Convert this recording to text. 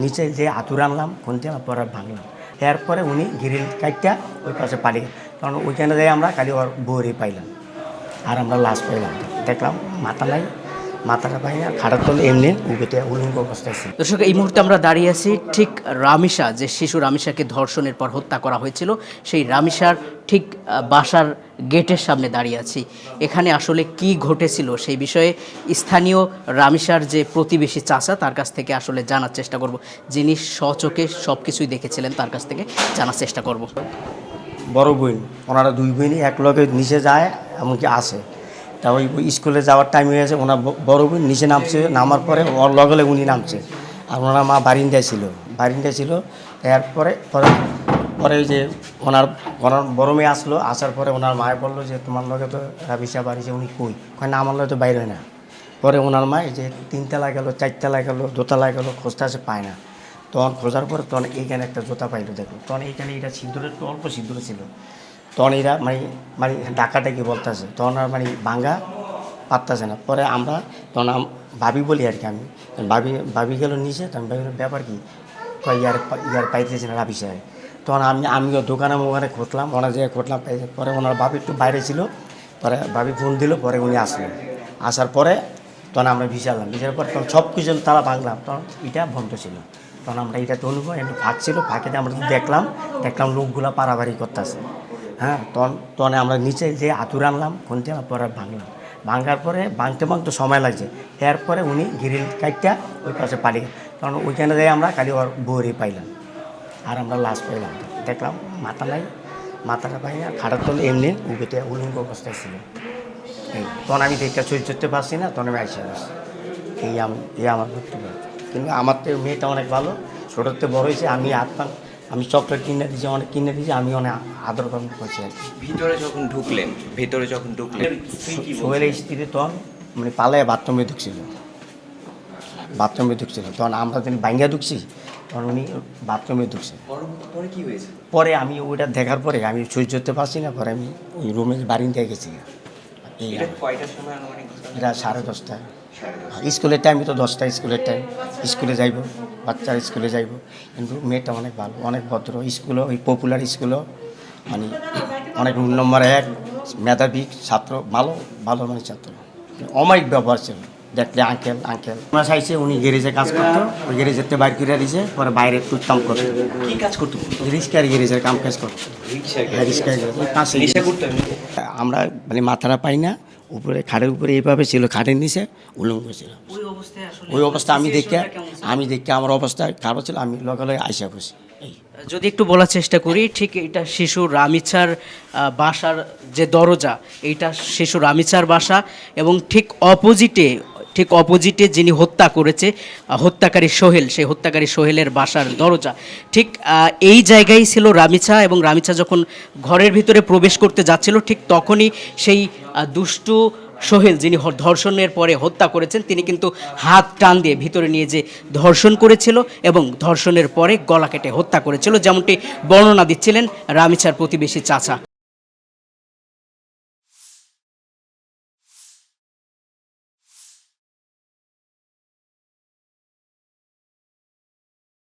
নিচে যে আতুর আনলাম খুনতে পরে ভাঙলাম। এরপরে উনি গ্রিল কাটটা ওই পাশে পালিয়ে, কারণ ওইখানে যাই আমরা খালি ওর বউরই পাইলাম, আর আমরা লাশ পাইলাম। দেখলাম মাথা নাই, মাথাটা পাই না, খাটার তলে এমনি উবেতে উলঙ্গ অবস্থায় ছিল। দর্শক, এই মুহূর্তে আমরা দাঁড়িয়ে আছি ঠিক রামিসা, যে শিশু রামিসাকে ধর্ষণের পর হত্যা করা হয়েছিল, সেই রামিসার ঠিক বাসার গেটের সামনে দাঁড়িয়ে আছি। এখানে আসলে কি ঘটেছিল সেই বিষয়ে স্থানীয় রামিসার যে প্রতিবেশী চাচা, তার কাছ থেকে আসলে জানার চেষ্টা করব। যিনি স্বচোখে সব কিছুই দেখেছিলেন, তার কাছ থেকে জানার চেষ্টা করব। বড় বোন, ওনারা দুই বোনই এক লগে নিচে যায়, এমনকি আসে। তা ওই স্কুলে যাওয়ার টাইম হয়ে গেছে, ওনার বড় বোন নিচে নামছে, নামার পরে ওর লগে উনি নামছে, আর ওনার মা বারিন্দায় ছিল। এরপরে পরে পরে যে ওনার বড় মেয়ে আসলো, আসার পরে ওনার মায়ে বললো যে তোমার লগে তো রাবিসা বাড়িছে, উনি কই? না, আমার লগে তো বাইরে হয় না। পরে ওনার মা যে 3 তলায় গেল, 4 তলায় গেল, 2 তলায় গেল, খুঁজতে আসে পায় না। তখন খোঁজার পরে তখন এইখানে একটা জুতা পাইলো, দেখলো। তখন এইখানে এটা সিঁদুরের একটু অল্প সিঁদুর ছিল। তখন এরা মানে ডাকাটাকি বলতেছে, তখন আর ভাঙ্গা পারতেছে না। পরে আমরা তখন ভাবি বলি আর কি, আমি ভাবি গেল নিচে, তখন ভাবি ব্যাপার কি, ইয়ার পাইতেছে না রাবি সাহেব। তখন আমিও দোকানে খুঁজলাম, ওনার জায়গায় খুঁজলাম, পরে ওনার ভাবি একটু বাইরে ছিল। পরে ভাবি ফোন দিল, পরে উনি আসলেন। আসার পরে তখন আমরা ভিজালাম, ভিজার পর তখন সব কিছু তারা ভাঙলাম, তখন এটা বন্ধ ছিল। তখন আমরা এটা তুলব, একটু ফাঁক ছিল, ফাঁকেতে আমরা দেখলাম লোকগুলা পারাবাড়ি করতেছে। হ্যাঁ, তখন আমরা নিচে যে আতুর আনলাম খুনতে পরে ভাঙার পরে ভাঙতে সময় লাগছে। এরপরে উনি গ্রিল কাটটা ওই পাশে পালিয়ে, কারণ ওইখানে যাই আমরা খালি ওর বউরই পাইলাম, আর আমরা লাশ পাইলাম। দেখলাম মাথা নাই, মাথাটা পাই না, খাটার তলে এমনি উবেতে উলঙ্গ অবস্থায় ছিল। তখন আমি দেখতে চুরি করতে পারছি না, তখন আমি আইসা গেছি। এই আমার বক্তব্য। কিন্তু আমার তো মেয়েটা অনেক ভালো, ছোটোতে বড় হয়েছে। আমি চকলেট কিনে দিয়েছি, আমি অনেক আদর পালন করছি আর কি। ভিতরে যখন ঢুকলেন সোহেলের স্ত্রী তখন পালায় বাথরুমে ঢুকছিল, তখন আমরা তিনি বাইঙ্গা ঢুকছি, তখন উনি বাথরুমে ঢুকছে। পরে কি হয়েছে? পরে আমি ওইটা দেখার পরে আমি সহ্য করতে পারছি না, পরে আমি ওই রুমে বারিন্দায় গেছি। কয়টার সময় আনুমানিক? এটা 10:30। স্কুলের টাইম তো 10টা, স্কুলের টাইম, স্কুলে যাইব, বাচ্চারা স্কুলে যাইব। কিন্তু মেয়েটা অনেক ভালো, অনেক ভদ্র। স্কুলও ওই পপুলার স্কুলও অনেক নম্বর 1 মেধাবী ছাত্র, ভালো ছাত্র, অমায়িক ব্যবহার ছিল। দেখলে আঙ্কেল আমরা চাইছে, উনি গ্যারেজে কাজ করতো, ওই গ্যারেজেতে বাইর করে দিয়েছে, পরে বাইরে টুকতাম করতো। কি কাজ করতো? রিক্সার গ্যারেজের কাজ করতো। রিক্সার পাশে আমরা মাথাটা পাই না, উপরে খাটের উপরে এইভাবে ছিল, খাটের নিচে উলঙ্গ ছিল। ওই অবস্থা আমি দেখে আমার অবস্থা খারাপ ছিল, আমি লগে আইসা বসি। যদি একটু বলার চেষ্টা করি, ঠিক এটা শিশু রামিচার বাসার যে দরজা, এইটা শিশু রামিচার বাসা, এবং ঠিক অপোজিটে যিনি হত্যা করেছে, হত্যাকারী সোহেল, সেই হত্যাকারী সোহেলের বাসার দরজা ঠিক এই জায়গায় ছিল রামিচা। এবং রামিচা যখন ঘরের ভিতরে প্রবেশ করতে যাচ্ছিল, ঠিক তখনই সেই দুষ্টু সোহেল, যিনি ধর্ষণের পরে হত্যা করেছেন, তিনি কিন্তু হাত টান দিয়ে ভিতরে নিয়ে যে ধর্ষণ করেছিল এবং ধর্ষণের পরে গলা কেটে হত্যা করেছিল, যেমনটি বর্ণনা দিচ্ছিলেন রামিচার প্রতিবেশী চাচা।